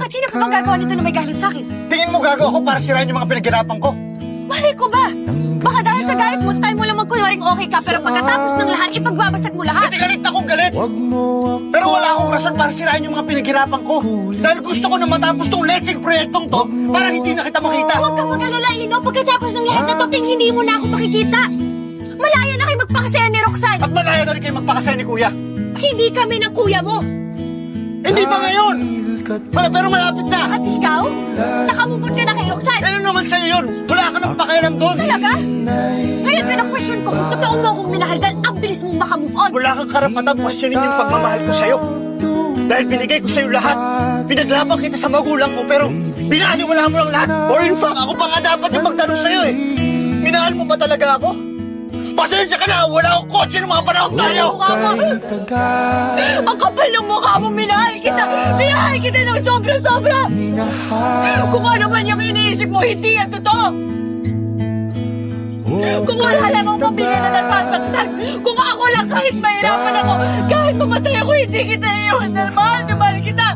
Bakit sino pa bang gagawa nito na may galit sa akin? Tingin mo gagawa ko para sirain yung mga pinaghirapan ko? Malay ko ba? Baka dahil sa galit mo, style mo lang magkunwaring okay ka, pero pagkatapos ng lahat, ipagbabasag mo lahat. Hindi galit akong galit. Pero wala akong rason para sirain yung mga pinaghirapan ko. Dahil gusto ko na matapos tong letseng proyektong to para hindi na kita makita. Huwag ka mag-alala, Ino. Pagkatapos ng lahat na to, hindi mo na ako makikita. Malaya na kayo magpakasaya ni Roxanne. At malaya na rin kayo magpakasaya ni Kuya. Hindi kami ng kuya mo. Hindi ba ngayon? Pero malapit na. At ikaw? Nakamove on ka na kay Roxanne. Ano naman sa'yo yun? Wala ka nang pakialam doon. Talaga? Ngayon pina-question ko kung totoo mo akong minahal dahil ang bilis mong makamove on. Wala kang karapatang questionin yung pagmamahal ko sa'yo. Dahil binigay ko sa'yo lahat. Pinaglaban kita sa magulang ko pero binaniwala mo lang lahat. Or in fact, ako pa nga dapat yung magtanong sa'yo eh. Minahal mo ba talaga ako? Pasensya ka na, wala akong kotse ng mga panahon tayo! Ang kapal ng mukha mo, minahal kita! Minahal kita ng sobra-sobra! Kung ano man yung iniisip mo, hindi yan totoo! Kung wala lang akong pamilya na nasasaktan, kung ako lang kahit mahirapan ako, kahit mamatay ako, hindi kita iiwan. Mahal na mahal kita!